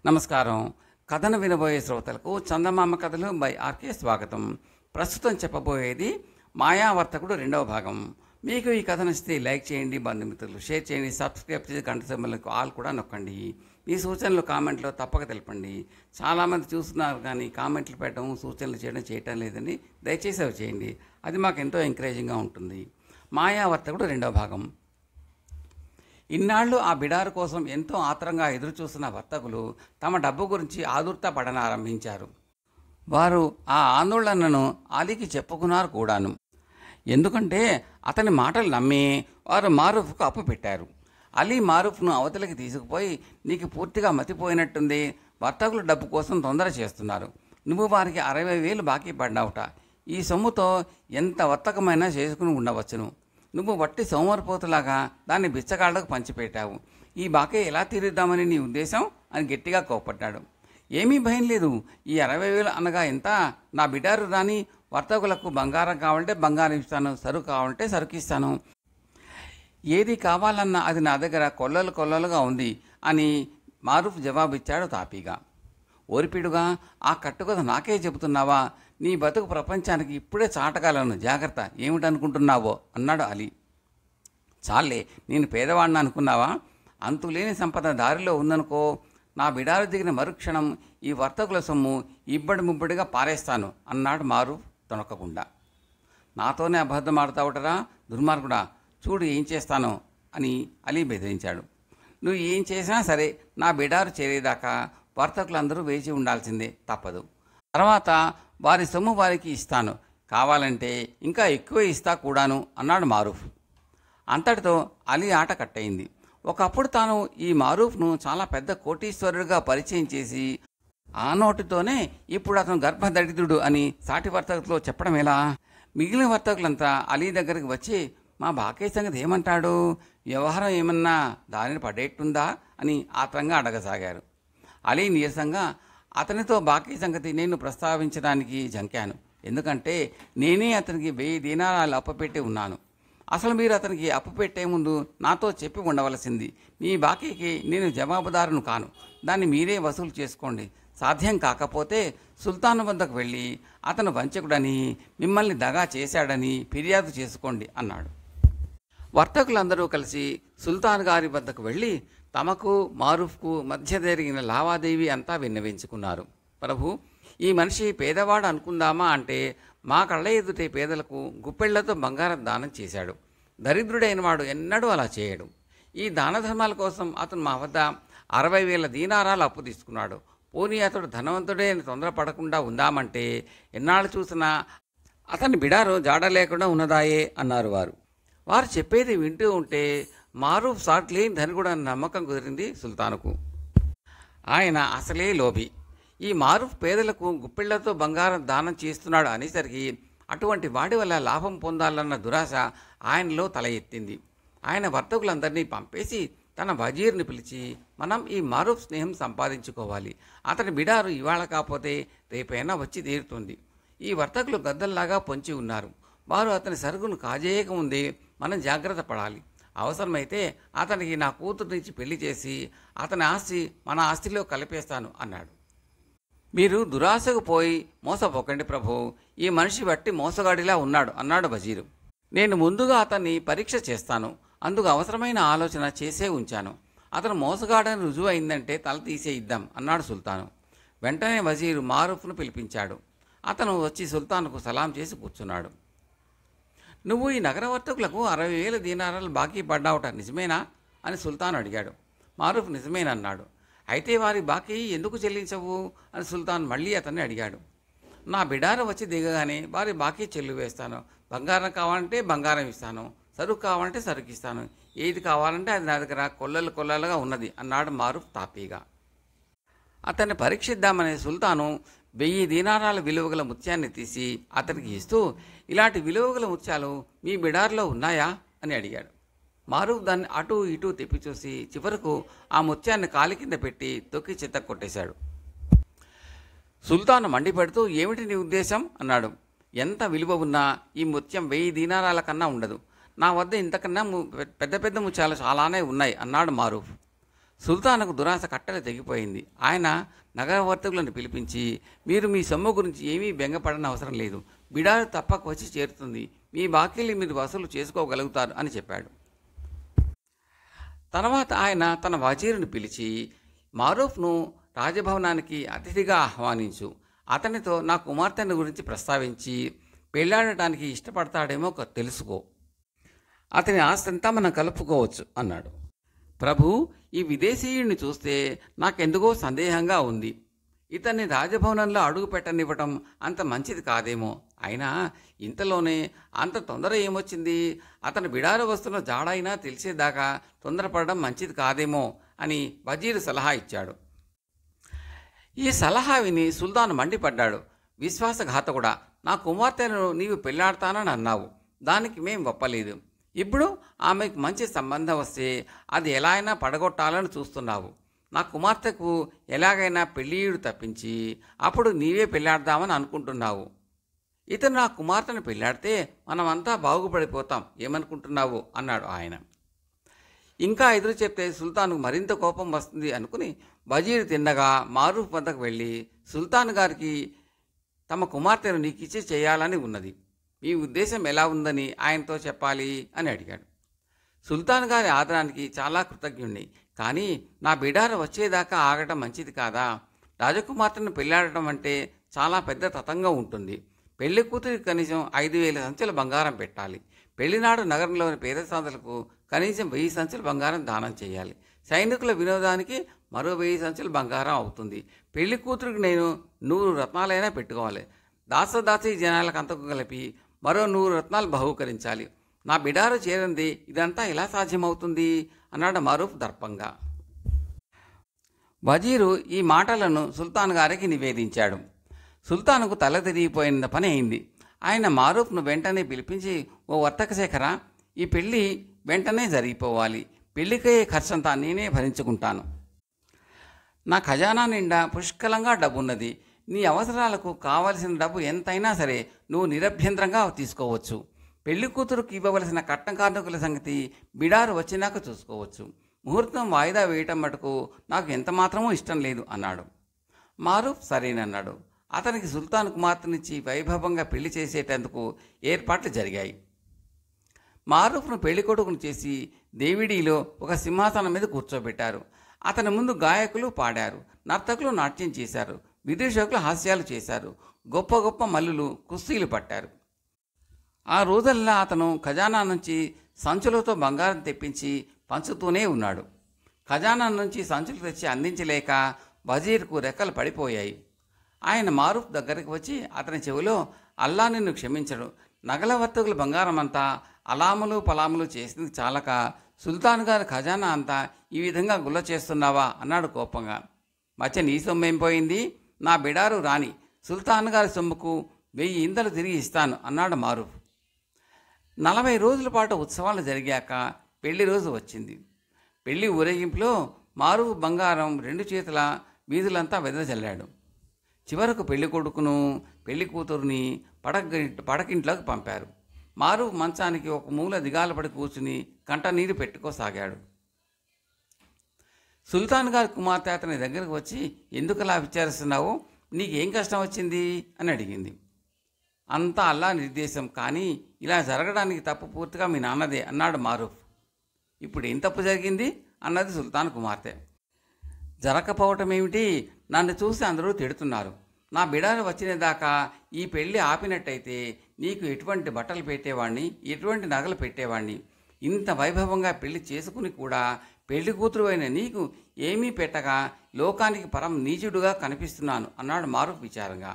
నమస్కారం. కథను వినబోయే శ్రోతలకు చందమామ కథలు బై ఆర్కే స్వాగతం. ప్రస్తుతం చెప్పబోయేది మాయావర్తకుడు రెండవ భాగం. మీకు ఈ కథ నచ్చితే లైక్ చేయండి, బంధుమిత్రులు షేర్ చేయండి, సబ్స్క్రైబ్ చేసి గంట సింబల్కు ఆల్ కూడా నొక్కండి. మీ సూచనలు కామెంట్లో తప్పక తెలపండి. చాలామంది చూస్తున్నారు కానీ కామెంట్లు పెట్టడం, సూచనలు చేయటం లేదని దయచేసి అవి చేయండి. అది మాకు ఎంతో ఎంకరేజింగ్గా ఉంటుంది. మాయావర్తకుడు రెండవ భాగం. ఇన్నాళ్ళు ఆ బిడారు కోసం ఎంతో ఆత్రంగా ఎదురుచూస్తున్న వర్తకులు తమ డబ్బు గురించి ఆదుర్త పడనారంభించారు. వారు ఆ ఆందోళనను అలీకి చెప్పుకున్నారు కూడాను. ఎందుకంటే అతని మాటలు నమ్మి వారు మారూఫ్కు అప్పు పెట్టారు. అలీ మారూఫ్ను అవతలికి తీసుకుపోయి, నీకు పూర్తిగా మతిపోయినట్టుంది, వర్తకులు డబ్బు కోసం తొందర చేస్తున్నారు, నువ్వు వారికి 60,000 బాకీ పడ్డావుట, ఈ సొమ్ముతో ఎంత వర్తకమైనా చేసుకుని ఉండవచ్చును, నువ్వు వట్టి సోమరిపోతులాగా దాన్ని బిచ్చగాళ్లకు పంచిపెట్టావు, ఈ బాకీ ఎలా తీరుద్దామని నీ ఉద్దేశం అని గట్టిగా కోప్పడ్డాడు. ఏమీ భయం లేదు, ఈ 60,000 అనగా ఎంత, నా బిడారు రాని, వర్తకులకు బంగారం కావాలంటే బంగారం ఇస్తాను, సరుకు కావాలంటే సరుకు ఇస్తాను, ఏది కావాలన్నా అది నా దగ్గర కొల్లలుగా ఉంది అని మారూఫ్ జవాబిచ్చాడు తాపీగా. ఓరిపిడుగా, ఆ కట్టుకథ నాకే చెబుతున్నావా, నీ బతుకు ప్రపంచానికి ఇప్పుడే చాటగాలను, జాగ్రత్త, ఏమిటనుకుంటున్నావో అన్నాడు అలీ. చాలే, నేను పేదవాడిని అనుకున్నావా, అంతులేని సంపద దారిలో ఉందనుకో, నా బిడారు దిగిన మరుక్షణం ఈ వర్తకుల సొమ్ము ఇబ్బడి ముబ్బడిగా పారేస్తాను అన్నాడు మారూఫ్ తొనకకుండా. నాతోనే అబద్ధం ఆడతావుటరా దుర్మార్గుడా, చూడు ఏం చేస్తానో అని అలీ బెదిరించాడు. నువ్వు ఏం చేసినా సరే నా బిడారు చేరేదాకా వర్తకులందరూ వేచి ఉండాల్సిందే, తప్పదు, తర్వాత వారి సొమ్ము వారికి ఇస్తాను, కావాలంటే ఇంకా ఎక్కువ ఇస్తా కూడాను అన్నాడు మారూఫ్. అంతటితో అలీ ఆట కట్టయింది. ఒకప్పుడు తాను ఈ మారూఫ్ను చాలా పెద్ద కోటీశ్వరుడిగా పరిచయం చేసి ఆ నోటితోనే ఇప్పుడు అతను గర్భదరిద్రుడు అని సాటి వర్తకులతో చెప్పడం ఎలా? మిగిలిన వర్తకులంతా అలీ దగ్గరికి వచ్చి, మా బాకీ సంగతి ఏమంటాడు, వ్యవహారం ఏమన్నా దారిని పడేట్టుందా అని ఆత్రంగా అడగసాగారు. అలీ నీరసంగా, అతనితో బాకీ సంగతి నేను ప్రస్తావించడానికి జంకాను, ఎందుకంటే నేనే అతనికి 1000 దీనారాలు అప్పుపెట్టి ఉన్నాను, అసలు మీరు అతనికి అప్పు పెట్టే ముందు నాతో చెప్పి ఉండవలసింది, మీ బాకీకి నేను జవాబుదారును కాను, దాన్ని మీరే వసూలు చేసుకోండి, సాధ్యం కాకపోతే సుల్తాన్ వద్దకు వెళ్ళి అతను వంచకుడని, మిమ్మల్ని దగా చేశాడని ఫిర్యాదు చేసుకోండి అన్నాడు. వర్తకులందరూ కలిసి సుల్తాన్ గారి వద్దకు వెళ్ళి తమకు మారూఫ్కు మధ్య జరిగిన లావాదేవీ అంతా విన్నవించుకున్నారు. ప్రభు, ఈ మనిషి పేదవాడు అనుకుందామా అంటే మా కళ్ళ ఎదుటే పేదలకు గుప్పెళ్లతో బంగారం దానం చేశాడు, దరిద్రుడైన వాడు ఎన్నడూ అలా చేయడు, ఈ దాన ధర్మాల కోసం అతను మా వద్ద 60,000 దీనారాలు అప్పు తీసుకున్నాడు, పోనీ అతడు ధనవంతుడే అని తొందరపడకుండా ఉందామంటే ఎన్నాళ్ళు చూసినా అతని బిడారు జాడ లేకుండా ఉన్నదాయే అన్నారు వారు. వారు చెప్పేది వింటూ ఉంటే మారూఫ్ సాట్లేని ధనికుడన్న నమ్మకం కుదిరింది సుల్తానుకు. ఆయన అసలే లోభి. ఈ మారూఫ్ పేదలకు గుప్పిళ్లతో బంగారం దానం చేస్తున్నాడు అనేసరికి అటువంటి వాడి వల్ల లాభం పొందాలన్న దురాశ ఆయనలో తల ఎత్తింది. ఆయన వర్తకులందరినీ పంపేసి తన వజీర్ని పిలిచి, మనం ఈ మారూఫ్ స్నేహం సంపాదించుకోవాలి, అతని బిడారు ఇవాళ కాకపోతే రేపైనా వచ్చి తీరుతుంది, ఈ వర్తకులు గద్దల్లాగా పొంచి ఉన్నారు, వారు అతని సరుకును కాజేయకముందే మనం జాగ్రత్త పడాలి, అవసరమైతే అతనికి నా కూతురునిచ్చి పెళ్లి చేసి అతని ఆస్తి మన ఆస్తిలో కలిపేస్తాను అన్నాడు. మీరు దురాశకు పోయి మోసపోకండి ప్రభు, ఈ మనిషి బట్టి మోసగాడిలా ఉన్నాడు అన్నాడు వజీరు. నేను ముందుగా అతన్ని పరీక్ష చేస్తాను, అందుకు అవసరమైన ఆలోచన చేసే ఉంచాను, అతను మోసగాడని రుజువు అయిందంటే తల తీసే ఇద్దాం అన్నాడు సుల్తాను. వెంటనే వజీరు మారూఫ్ను పిలిపించాడు. అతను వచ్చి సుల్తాన్కు సలాం చేసి కూర్చున్నాడు. నువ్వు ఈ నగర వర్తకులకు 60,000 దీనారాలు బాకీ పడ్డావుట, నిజమేనా అని సుల్తాన్ అడిగాడు. మారూఫ్ నిజమేనన్నాడు. అయితే వారి బాకీ ఎందుకు చెల్లించవు అని సుల్తాన్ మళ్ళీ అతన్ని అడిగాడు. నా బిడారు వచ్చి దిగగానే వారి బాకీ చెల్లివేస్తాను, బంగారం కావాలంటే బంగారం ఇస్తాను, సరుకు కావాలంటే సరుకు ఇస్తాను, ఏది కావాలంటే అది నా దగ్గర కొల్లలుగా ఉన్నది అన్నాడు మారూఫ్ తాపీగా. అతన్ని పరీక్షిద్దామనే సుల్తాను 1000 దీనారాల విలువగల ముత్యాన్ని తీసి అతనికి ఇస్తూ, ఇలాంటి విలువగల ముత్యాలు మీ బిడార్లో ఉన్నాయా అని అడిగాడు. మారూఫ్ దాన్ని అటూ ఇటూ తెప్పిచూసి చివరకు ఆ ముత్యాన్ని కాలి కింద పెట్టి తొక్కి చెత్త కొట్టేశాడు. సుల్తాను మండిపడుతూ, ఏమిటి నీ ఉద్దేశం అన్నాడు. ఎంత విలువ ఉన్నా ఈ ముత్యం 1000 దీనారాల కన్నా ఉండదు, నా వద్ద ఇంతకన్నా పెద్ద పెద్ద ముత్యాలు చాలానే ఉన్నాయి అన్నాడు మారూఫ్. సుల్తానుకు దురాశ కట్టలు తెగిపోయింది. ఆయన నగరవర్తకులను పిలిపించి, మీరు మీ సొమ్ము గురించి ఏమీ బెంగపడని అవసరం లేదు, బిడారు తప్పక వచ్చి చేరుతుంది, మీ బాకీలు మీరు వసూలు చేసుకోగలుగుతారు అని చెప్పాడు. తర్వాత ఆయన తన వజీరుని పిలిచి, మారూఫ్ను రాజభవనానికి అతిథిగా ఆహ్వానించు, అతనితో నా కుమార్తెను గురించి ప్రస్తావించి పెళ్ళాడటానికి ఇష్టపడతాడేమో తెలుసుకో, అతని ఆస్తంతా మనం కలుపుకోవచ్చు అన్నాడు. ప్రభు, ఈ విదేశీయుడిని చూస్తే నాకెందుకో సందేహంగా ఉంది. ఇతన్ని రాజభవనంలో అడుగు పెట్టనివ్వటం అంత మంచిది కాదేమో. అయినా ఇంతలోనే అంత తొందర ఏమొచ్చింది? అతను బిడారు వస్తున్న జాడైనా తెలిసేదాకా తొందరపడడం మంచిది కాదేమో అని వజీరు సలహా ఇచ్చాడు. ఈ సలహా విని సుల్తాన్ మండిపడ్డాడు. విశ్వాసఘాతకుడా, నా కుమార్తెను నీవు పెళ్లాడతానని అన్నావు, దానికి మేం ఒప్పలేదు. ఇప్పుడు ఆమెకు మంచి సంబంధం వస్తే అది ఎలా అయినా పడగొట్టాలని చూస్తున్నావు. నా కుమార్తెకు ఎలాగైనా పెళ్ళియుడు తప్పించి అప్పుడు నీవే పెళ్ళాడదామని అనుకుంటున్నావు. ఇతను నా కుమార్తెను పెళ్ళాడితే మనమంతా బాగుపడిపోతాం, ఏమనుకుంటున్నావు అన్నాడు ఆయన. ఇంకా ఎదురు చెప్తే సుల్తాన్కు మరింత కోపం వస్తుంది అనుకుని వజీరు తిన్నగా మారూఫ్ వద్దకు వెళ్ళి, సుల్తాన్ గారికి తమ కుమార్తెను నీకిచ్చి చేయాలని ఉన్నది, మీ ఉద్దేశం ఎలా ఉందని ఆయనతో చెప్పాలి అని అడిగాడు. సుల్తాన్ గారి ఆదరానికి చాలా కృతజ్ఞుణ్ణి, కానీ నా బిడారు వచ్చేదాకా ఆగటం మంచిది కాదా? రాజకుమార్తెను పెళ్ళాడటం అంటే చాలా పెద్ద తతంగం ఉంటుంది. పెళ్లి కూతురికి కనీసం 5,000 సంచుల బంగారం పెట్టాలి. పెళ్లినాడు నగరంలోని పేద సాధులకు కనీసం 1000 సంచుల బంగారం దానం చేయాలి. సైనికుల వినోదానికి మరో 1000 సంచుల బంగారం అవుతుంది. పెళ్లి కూతురికి నేను 100 రత్నాలైనా పెట్టుకోవాలి. దాసదాసి జనాలకు అంతకు కలిపి మరో 100 రత్నాలు బహూకరించాలి. నా బిడారు చేరింది, ఇదంతా ఎలా సాధ్యమవుతుంది అన్నాడు మారూఫ్ దర్పంగా. వజీరు ఈ మాటలను సుల్తాన్ గారికి నివేదించాడు. సుల్తానుకు తల తిరిగిపోయిన పని అయింది. ఆయన మారూఫ్ను వెంటనే పిలిపించి, ఓ వర్తక శేఖర, ఈ పెళ్ళి వెంటనే జరిగిపోవాలి. పెళ్లికయ్యే ఖర్చంతా నేనే భరించుకుంటాను. నా ఖజానా నిండా పుష్కలంగా డబ్బున్నది. నీ అవసరాలకు కావలసిన డబ్బు ఎంతైనా సరే నువ్వు నిరభ్యంతరంగా తీసుకోవచ్చు. పెళ్లి కూతురుకు ఇవ్వవలసిన కట్నం కానుకల సంగతి బిడారు వచ్చినాక చూసుకోవచ్చు. ముహూర్తం వాయిదా వేయటం మటుకు నాకు ఎంతమాత్రమూ ఇష్టం లేదు అన్నాడు. మారూఫ్ సరేనన్నాడు. అతనికి సుల్తాన్ కుమార్తెనిచ్చి వైభవంగా పెళ్లి చేసేటందుకు ఏర్పాట్లు జరిగాయి. మారూఫ్ను పెళ్లికొడుకును చేసి దేవిడీలో ఒక సింహాసనం మీద కూర్చోబెట్టారు. అతని ముందు గాయకులు పాడారు, నర్తకులు నాట్యం చేశారు, విదూషకులు హాస్యాలు చేశారు, గొప్ప గొప్ప మల్లులు కుస్తీలు పట్టారు. ఆ రోజల్లా అతను ఖజానా నుంచి సంచులతో బంగారం తెప్పించి పంచుతూనే ఉన్నాడు. ఖజానా నుంచి సంచులు తెచ్చి అందించలేక వజీర్కు రెక్కలు పడిపోయాయి. ఆయన మారూఫ్ దగ్గరికి వచ్చి అతని చెవిలో, అల్లా నిన్ను క్షమించడు, నగల వర్తకుల బంగారం అంతా అలాములు పలాములు చేసింది చాలక సుల్తాన్ గారి ఖజానా అంతా ఈ విధంగా గుల్ల చేస్తున్నావా అన్నాడు కోపంగా. మచ్చ నీ సొమ్మేం పోయింది? నా బిడారు రాని సుల్తాన్ గారి సొమ్ముకు 1000 ఇంతలు తిరిగి ఇస్తాను అన్నాడు మారూఫ్. 40 రోజుల పాటు ఉత్సవాలు జరిగాక పెళ్లి రోజు వచ్చింది. పెళ్లి ఊరేగింపులో మారూఫ్ బంగారం 2 చేతుల వీధులంతా వెదజల్లాడు. చివరకు పెళ్లి కొడుకును పెళ్లి కూతురుని పడకింట్లోకి పంపారు. మారూఫ్ మంచానికి ఒక మూల దిగాలపడి కూర్చుని కంట నీరు పెట్టుకోసాగాడు. సుల్తాన్ గారి కుమార్తె అతని దగ్గరకు వచ్చి, ఎందుకలా విచారిస్తున్నావు, నీకేం కష్టం వచ్చింది అని అడిగింది. అంతా అల్లా నిర్దేశం, కానీ ఇలా జరగడానికి తప్పు పూర్తిగా మీ నాన్నదే అన్నాడు మారూఫ్. ఇప్పుడు ఏం తప్పు జరిగింది అన్నది సుల్తాన్ కుమార్తె. జరగకపోవటం ఏమిటి? నన్ను చూసి అందరూ తిడుతున్నారు. నా బిడారు వచ్చినదాకా ఈ పెళ్లి ఆపినట్టయితే నీకు ఎటువంటి బట్టలు పెట్టేవాణ్ణి, ఎటువంటి నగలు పెట్టేవాణ్ణి. ఇంత వైభవంగా పెళ్లి చేసుకుని కూడా పెళ్లి కూతురు అయిన నీకు ఏమీ పెట్టగా లోకానికి పరం నీచుడుగా కనిపిస్తున్నాను అన్నాడు మారూఫ్ విచారంగా.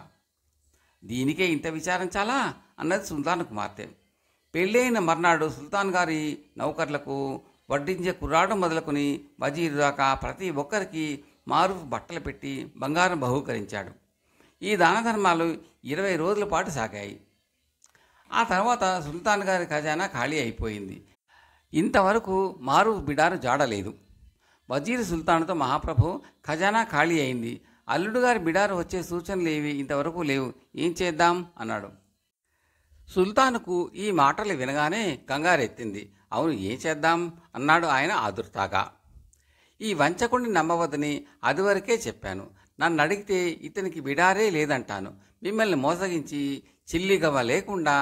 దీనికే ఇంత విచారం చాలా అన్నది సుల్తాన్ కుమార్తె. పెళ్ళి అయిన మర్నాడు సుల్తాన్ గారి నౌకర్లకు వడ్డించే కుర్రాడు మొదలుకొని వజీరు దాకా ప్రతి ఒక్కరికి మారూఫ్ బట్టలు పెట్టి బంగారం బహూకరించాడు. ఈ దాన ధర్మాలు 20 రోజుల పాటు సాగాయి. ఆ తర్వాత సుల్తాన్ గారి ఖజానా ఖాళీ అయిపోయింది. ఇంతవరకు మారూఫ్ బిడారు జాడలేదు. వజీరు సుల్తాన్తో, మహాప్రభు, ఖజానా ఖాళీ అయింది, అల్లుడు గారి బిడారు వచ్చే సూచనలు ఏవి ఇంతవరకు లేవు, ఏం చేద్దాం అన్నాడు. సుల్తానుకు ఈ మాటలు వినగానే కంగారెత్తింది. అవును, ఏం చేద్దాం అన్నాడు ఆయన ఆదుర్తాగా. ఈ వంచకుడిని నమ్మవద్దని అదివరకే చెప్పాను. నన్ను అడిగితే ఇతనికి బిడారే లేదంటాను. మిమ్మల్ని మోసగించి చిల్లిగవ్వ లేకుండా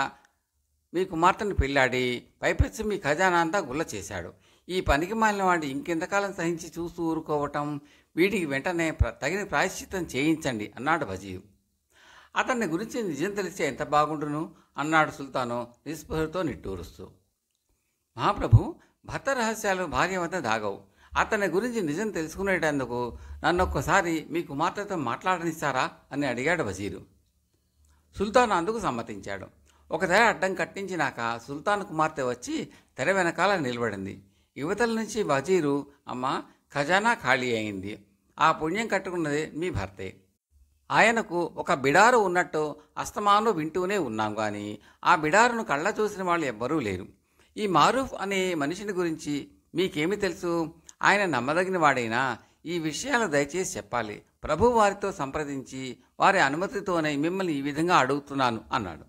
మీ కుమార్తెను పెళ్ళాడి పైపెచ్చి మీ ఖజానా అంతా గుల్ల చేశాడు. ఈ పనికి మాలిన వాడు ఇంకెంతకాలం సహించి చూస్తూ ఊరుకోవటం? వీటికి వెంటనే తగిన ప్రాయశ్చిత్తం చేయించండి అన్నాడు వజీరు. అతన్ని గురించి నిజం తెలిస్తే ఎంత బాగుండును అన్నాడు సుల్తాను నిస్పృహతో నిట్టూరుస్తూ. మహాప్రభు, భర్త రహస్యాలు భార్య వద్ద దాగవు. అతని గురించి నిజం తెలుసుకునేటందుకు నన్నొక్కసారి మీ కుమార్తెతో మాట్లాడనిస్తారా అని అడిగాడు వజీరు. సుల్తాన్ అందుకు సమ్మతించాడు. ఒక తెర అడ్డం కట్టించినాక సుల్తాన్ కుమార్తె వచ్చి తెర వెనకాల నిలబడింది. యువతల నుంచి వజీరు, అమ్మ, ఖజానా ఖాళీ అయింది. ఆ పుణ్యం కట్టుకున్నది మీ భర్తే. ఆయనకు ఒక బిడారు ఉన్నట్టు అస్తమాను వింటూనే ఉన్నాం కానీ ఆ బిడారును కళ్ళ చూసిన వాళ్ళు ఎవ్వరూ లేరు. ఈ మారూఫ్ అనే మనిషిని గురించి మీకేమి తెలుసు? ఆయన నమ్మదగిన వాడైనా? ఈ విషయాలు దయచేసి చెప్పాలి. ప్రభు వారితో సంప్రదించి వారి అనుమతితోనే మిమ్మల్ని ఈ విధంగా అడుగుతున్నాను అన్నాడు.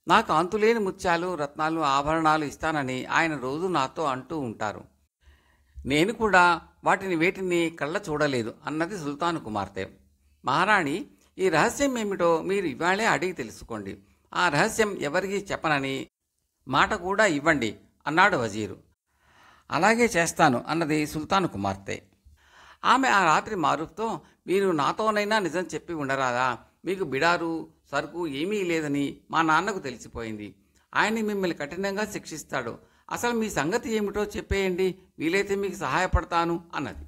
నాకు అంతులేని ముత్యాలు, రత్నాలు, ఆభరణాలు ఇస్తానని ఆయన రోజు నాతో అంటూ ఉంటారు. నేను కూడా వేటిని కళ్ళ చూడలేదు అన్నది సుల్తాను కుమార్తె. మహారాణి, ఈ రహస్యం ఏమిటో మీరు ఇవాళే అడిగి తెలుసుకోండి. ఆ రహస్యం ఎవరికీ చెప్పనని మాట కూడా ఇవ్వండి అన్నాడు వజీరు. అలాగే చేస్తాను అన్నది సుల్తాను కుమార్తె. ఆమె ఆ రాత్రి మారూఫ్తో, మీరు నాతోనైనా నిజం చెప్పి ఉండరాదా? మీకు బిడారు, సరుకు ఏమీ లేదని మా నాన్నకు తెలిసిపోయింది. ఆయన మిమ్మల్ని కఠినంగా శిక్షిస్తాడు. అసలు మీ సంగతి ఏమిటో చెప్పేయండి, వీలైతే మీకు సహాయపడతాను అన్నది.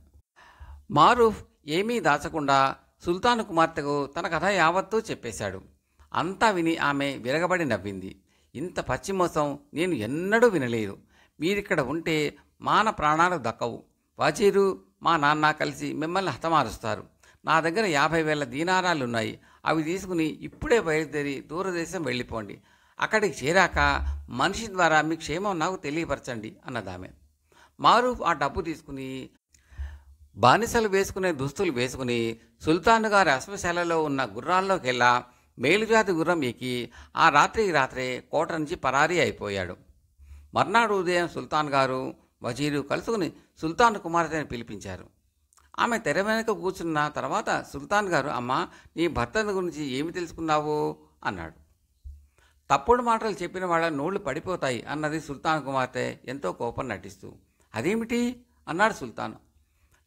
మారూఫ్ ఏమీ దాచకుండా సుల్తాను కుమార్తెకు తన కథ యావత్తూ చెప్పేశాడు. అంతా విని ఆమె విరగబడి నవ్వింది. ఇంత పచ్చిమోసం నేను ఎన్నడూ వినలేదు. మీరిక్కడ ఉంటే మాన ప్రాణాలు దక్కవు. వజీరు, మా నాన్న కలిసి మిమ్మల్ని హతమారుస్తారు. నా దగ్గర 50,000 దీనారాలున్నాయి. అవి తీసుకుని ఇప్పుడే బయలుదేరి దూరదేశం వెళ్ళిపోండి. అక్కడికి చేరాక మనిషి ద్వారా మీ క్షేమం నాకు తెలియపరచండి అన్నదామె. మారూఫ్ ఆ డబ్బు తీసుకుని బానిసలు వేసుకునే దుస్తులు వేసుకుని సుల్తాను గారి అశ్వశాలలో ఉన్న గుర్రాల్లోకి వెళ్ళా మేలుజాతి గుర్రం ఎక్కి ఆ రాత్రే కోట నుంచి పరారీ అయిపోయాడు. మర్నాడు ఉదయం సుల్తాన్ గారు, వజీరు కలుసుకుని సుల్తాన్ కుమార్తెని పిలిపించారు. ఆమె తెర వెనుక కూర్చున్న తర్వాత సుల్తాన్ గారు, అమ్మ, నీ భర్త గురించి ఏమి తెలుసుకున్నావు అన్నాడు. తప్పుడు మాటలు చెప్పిన వాళ్ళ నోళ్లు పడిపోతాయి అన్నది సుల్తాన్ కుమార్తె ఎంతో కోపం నటిస్తూ. అదేమిటి అన్నాడు సుల్తాన్.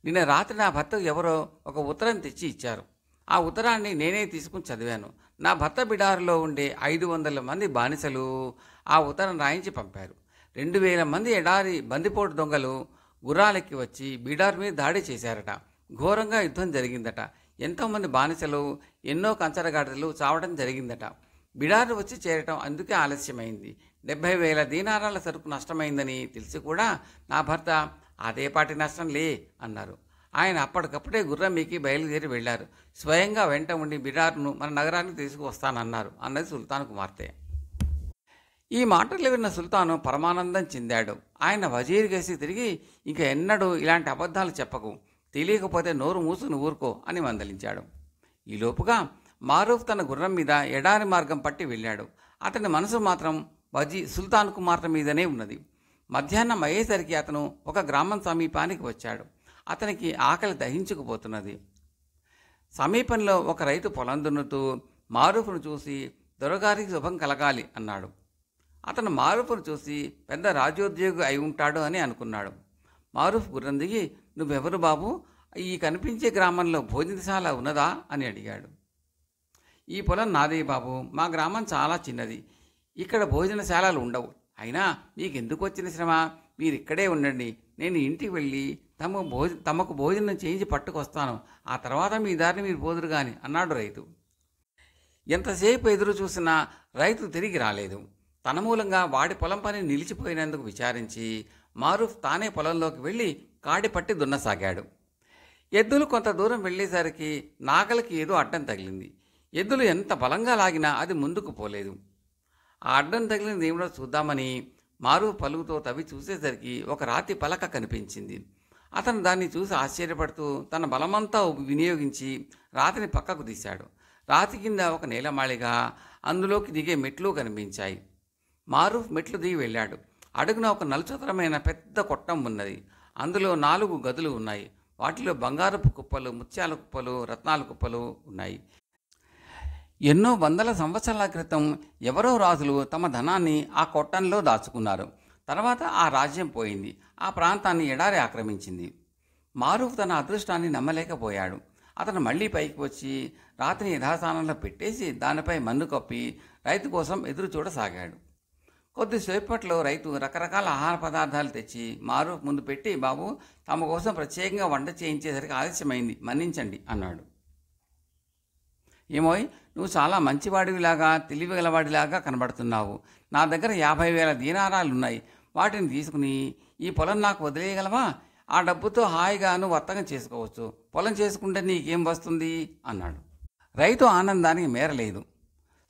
నిన్న రాత్రి నా భర్తకు ఎవరో ఒక ఉత్తరం తెచ్చి ఇచ్చారు. ఆ ఉత్తరాన్ని నేనే తీసుకుని చదివాను. నా భర్త బిడారులో ఉండే 500 మంది బానిసలు ఆ ఉత్తరం రాయించి పంపారు. 2,000 మంది ఎడారి బందిపోటు దొంగలు గుర్రాలెక్కి వచ్చి బీడార్ మీద దాడి చేశారట. ఘోరంగా యుద్ధం జరిగిందట. ఎంతోమంది బానిసలు, ఎన్నో కంచరగాడిదలు చావడం జరిగిందట. బిడారు వచ్చి చేరటం అందుకే ఆలస్యమైంది. 70,000 దీనారాల సరుకు నష్టమైందని తెలిసి కూడా నా భర్త అదేపాటి నష్టం లే అన్నారు. ఆయన అప్పటికప్పుడే గుర్రం ఎక్కి బయలుదేరి వెళ్లారు. స్వయంగా వెంట ఉండి బిడార్ను మన నగరానికి తీసుకువస్తానన్నారు అన్నది సుల్తాన్ కుమార్తె. ఈ మాటలు విన్న సుల్తాను పరమానందం చెందాడు. ఆయన వజీర్ కేసి తిరిగి, ఇంక ఎన్నడూ ఇలాంటి అబద్ధాలు చెప్పకు, తెలియకపోతే నోరు మూసుకుని ఊరుకో అని మందలించాడు. ఈలోపుగా మారూఫ్ తన గుర్రం మీద ఎడారి మార్గం పట్టి వెళ్ళాడు. అతని మనసు మాత్రం సుల్తాన్ కుమార్తె మీదనే ఉన్నది. మధ్యాహ్నం అయ్యేసరికి అతను ఒక గ్రామం సమీపానికి వచ్చాడు. అతనికి ఆకలి దహించుకుపోతున్నది. సమీపంలో ఒక రైతు పొలం దున్నుతూ మారూఫ్ను చూసి, దొరగారికి శుభం కలగాలి అన్నాడు. అతను మారూఫ్ను చూసి పెద్ద రాజోద్యోగి అయి ఉంటాడు అని అనుకున్నాడు. మారూఫ్ గుర్రం దిగి, నువ్వెవరు బాబు? ఈ కనిపించే గ్రామంలో భోజనశాల ఉన్నదా అని అడిగాడు. ఈ పొలం నాదే బాబు. మా గ్రామం చాలా చిన్నది. ఇక్కడ భోజనశాలలు ఉండవు. అయినా మీకెందుకు వచ్చిన శ్రమ? మీరిక్కడే ఉండండి. నేను ఇంటికి వెళ్ళి తమకు భోజనం చేయించి పట్టుకొస్తాను. ఆ తర్వాత మీ దారిని మీరు పోదురు గాని అన్నాడు రైతు. ఎంతసేపు ఎదురు చూసినా రైతు తిరిగి రాలేదు. తన మూలంగా వాడి పొలం పని నిలిచిపోయినందుకు విచారించి మారూఫ్ తానే పొలంలోకి వెళ్ళి కాడి పట్టి దున్నసాగాడు. ఎద్దులు కొంత దూరం వెళ్ళేసరికి నాగలికి ఏదో అడ్డం తగిలింది. ఎద్దులు ఎంత బలంగా లాగినా అది ముందుకు పోలేదు. ఆ అడ్డం తగిలింది ఏమిటో చూద్దామని మారూఫ్ పలుగుతో తవ్వి చూసేసరికి ఒక రాతి పలక కనిపించింది. అతను దాన్ని చూసి ఆశ్చర్యపడుతూ తన బలమంతా వినియోగించి రాతిని పక్కకు తీశాడు. రాతి కింద ఒక నేలమాళిగా, అందులోకి దిగే మెట్లు కనిపించాయి. మారూఫ్ మెట్లు దిగి వెళ్ళాడు. అడుగున ఒక నలుచదరమైన పెద్ద కొట్టం ఉన్నది. అందులో 4 గదులు ఉన్నాయి. వాటిలో బంగారపు కుప్పలు, ముత్యాల కుప్పలు, రత్నాల కుప్పలు ఉన్నాయి. ఎన్నో వందల సంవత్సరాల క్రితం ఎవరో రాజులు తమ ధనాన్ని ఆ కొట్టంలో దాచుకున్నారు. తర్వాత ఆ రాజ్యం పోయింది. ఆ ప్రాంతాన్ని ఎడారి ఆక్రమించింది. మారూఫ్ తన అదృష్టాన్ని నమ్మలేకపోయాడు. అతను మళ్లీ పైకి వచ్చి రాత్రిని యథాస్థానంలో పెట్టేసి దానిపై మన్ను కప్పి రైతు కోసం ఎదురు చూడసాగాడు. కొద్దిసేపట్లో రైతు రకరకాల ఆహార పదార్థాలు తెచ్చి మారూఫ్ ముందు పెట్టి, బాబు, తమ కోసం ప్రత్యేకంగా వంట చేయించేసరికి ఆలస్యమైంది, మన్నించండి అన్నాడు. ఏమోయ్, నువ్వు చాలా మంచివాడివిలాగా, తెలివిగలవాడిలాగా కనబడుతున్నావు. నా దగ్గర 50,000 దీనారాలున్నాయి. వాటిని తీసుకుని ఈ పొలం నాకు వదిలేయగలవా? ఆ డబ్బుతో హాయిగా నువ్వు వర్తకం చేసుకోవచ్చు. పొలం చేసుకుంటే నీకేం వస్తుంది అన్నాడు. రైతు ఆనందానికి మేరలేదు.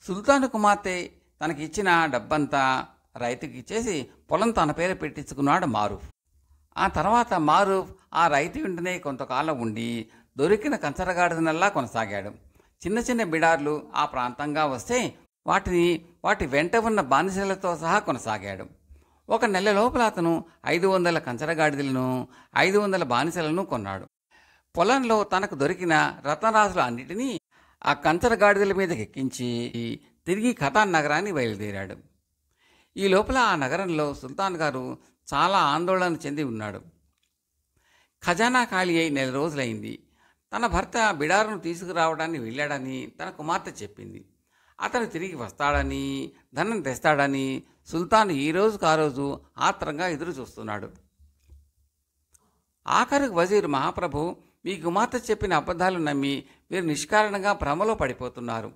సుల్తాను కుమార్తె తనకిచ్చిన డబ్బంతా రైతుకి ఇచ్చేసి పొలం తన పేరు పెట్టించుకున్నాడు మారూఫ్. ఆ తర్వాత మారూఫ్ ఆ రైతు వెంటనే కొంతకాలం ఉండి దొరికిన కంచరగాడిదనల్లా కొనసాగాడు. చిన్న చిన్న బిడార్లు ఆ ప్రాంతంగా వస్తే వాటి వెంట ఉన్న బానిసలతో సహా కొనసాగాడు. 1 నెల లోపల అతను 500 కంచరగాడిదలను, 500 బానిసలను కొన్నాడు. పొలంలో తనకు దొరికిన రత్నరాశులు అన్నిటినీ ఆ కంచరగాడిదల మీదకి ఎక్కించి తిరిగి ఖతాన్ నగరాన్ని బయలుదేరాడు. ఈ లోపల ఆ నగరంలో సుల్తాన్ గారు చాలా ఆందోళన చెంది ఉన్నాడు. ఖజానా ఖాళీ అయి 1 నెల రోజులైంది. తన భర్త బిడారును తీసుకురావడానికి వెళ్ళాడని తన కుమార్తె చెప్పింది. అతను తిరిగి వస్తాడని, ధనం తెస్తాడని సుల్తాన్ ఈ రోజుకు ఆ రోజు ఆత్రంగా ఎదురు చూస్తున్నాడు. ఆఖరికి వజీరు, మహాప్రభు, మీ కుమార్తె చెప్పిన అబద్ధాలు నమ్మి మీరు నిష్కారణంగా భ్రమలో పడిపోతున్నారు.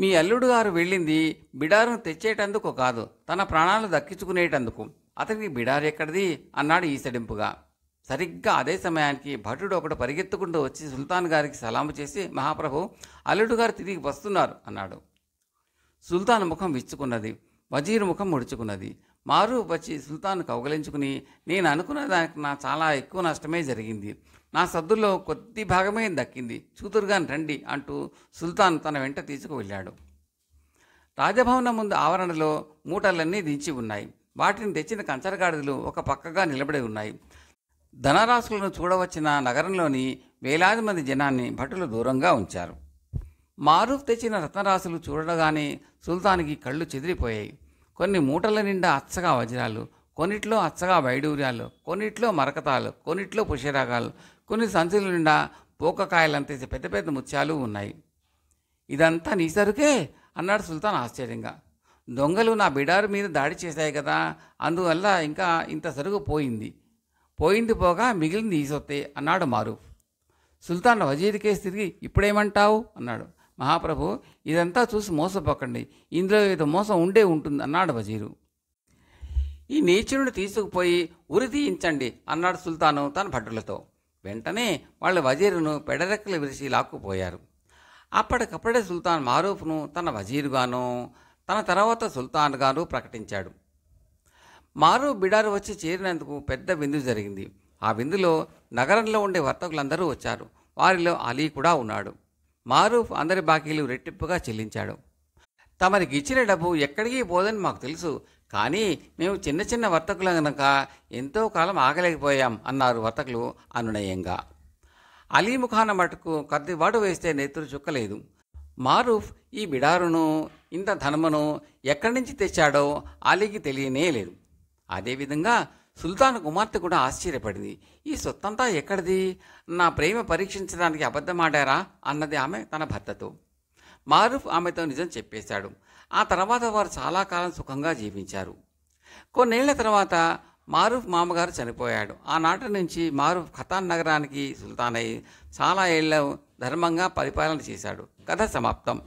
మీ అల్లుడు గారు వెళ్ళింది బిడారును తెచ్చేటందుకు కాదు, తన ప్రాణాలు దక్కించుకునేటందుకు. అతనికి బిడారు ఎక్కడిది అన్నాడు ఈసడింపుగా. సరిగ్గా అదే సమయానికి భటుడు ఒకడు పరిగెత్తుకుంటూ వచ్చి సుల్తాన్ గారికి సలాము చేసి, మహాప్రభు, అల్లుడు గారు తిరిగి వస్తున్నారు అన్నాడు. సుల్తాన్ ముఖం విచ్చుకున్నది. వజీరు ముఖం ముడుచుకున్నది. మారూఫ్ వచ్చి సుల్తాన్ కౌగలించుకుని, నేను అనుకున్న దానికి నా చాలా ఎక్కువ నష్టమే జరిగింది. నా సద్దుల్లో కొద్ది భాగమే దక్కింది. చూతురుగాని రండి అంటూ సుల్తాన్ తన వెంట తీసుకువెళ్ళాడు. రాజభవనం ముందు ఆవరణలో మూటలన్నీ దించి ఉన్నాయి. వాటిని తెచ్చిన కంచరగాడిదలు ఒక పక్కగా నిలబడి ఉన్నాయి. ధనరాశులను చూడవచ్చిన నగరంలోని వేలాది మంది జనాన్ని భటులు దూరంగా ఉంచారు. మారూఫ్ తెచ్చిన రత్నరాశులు చూడగానే సుల్తాన్కి కళ్ళు చెదిరిపోయాయి. కొన్ని మూటల నిండా అచ్చగా వజ్రాలు, కొన్నిట్లో అచ్చగా వైడూర్యాలు, కొన్నిట్లో మరకతాలు, కొన్నిట్లో పుష్యరాగాలు, కొన్ని సంచుల నిండా పోకకాయలంతేసి పెద్ద పెద్ద ముత్యాలు ఉన్నాయి. ఇదంతా నీ సరుకే అన్నాడు సుల్తాన్ ఆశ్చర్యంగా. దొంగలు నా బిడారు మీద దాడి చేశాయి కదా, అందువల్ల ఇంకా ఇంత సరుకు పోయింది పోగా మిగిలింది ఈ సొత్తే అన్నాడు మారూఫ్. సుల్తాన్ వజీర్కేసి తిరిగి, ఇప్పుడేమంటావు అన్నాడు. మహాప్రభు, ఇదంతా చూసి మోసపోకండి, ఇందులో ఏదో మోసం ఉంటుంది అన్నాడు వజీరు. ఈ నీచుడిని తీసుకుపోయి ఉరి తీయించండి అన్నాడు సుల్తాను తన భటులతో. వెంటనే వాళ్ళు వజీరును పెడరెక్కలు విరిచి లాక్కుపోయారు. అప్పటికప్పుడే సుల్తాన్ మారూఫ్ను తన వజీరుగాను, తన తర్వాత సుల్తాన్ గాను ప్రకటించాడు. మారూఫ్ బిడారు వచ్చి చేరినందుకు పెద్ద విందు జరిగింది. ఆ విందులో నగరంలో ఉండే వర్తకులందరూ వచ్చారు. వారిలో అలీ కూడా ఉన్నాడు. మారూఫ్ అందరి బాకీలు రెట్టింపుగా చెల్లించాడు. తమరికి ఇచ్చిన డబ్బు ఎక్కడికి పోదని మాకు తెలుసు, కానీ మేము చిన్న చిన్న వర్తకులు గనక ఎంతో కాలం ఆగలేకపోయాం అన్నారు వర్తకులు అనునయంగా. అలీ ముఖాన మటుకు కత్తివాడు వేస్తే నెత్తురు చుక్కలేదు. మారూఫ్ ఈ బిడారును, ఇంత ధనమును ఎక్కడి నుంచి తెచ్చాడో అలీకి తెలియనే లేదు. అదేవిధంగా సుల్తాన్ కుమార్తె కూడా ఆశ్చర్యపడింది. ఈ సొత్తంతా ఎక్కడిది? నా ప్రేమ పరీక్షించడానికి అబద్ధమాడారా అన్నది ఆమె తన భర్తతో. మారూఫ్ ఆమెతో నిజం చెప్పేశాడు. ఆ తర్వాత వారు చాలా కాలం సుఖంగా జీవించారు. కొన్నేళ్ల తర్వాత మారూఫ్ మామగారు చనిపోయాడు. ఆనాటి నుంచి మారూఫ్ ఖతాన్ నగరానికి సుల్తాన్ అయి చాలా ఏళ్ళ ధర్మంగా పరిపాలన చేశాడు. కథ సమాప్తం.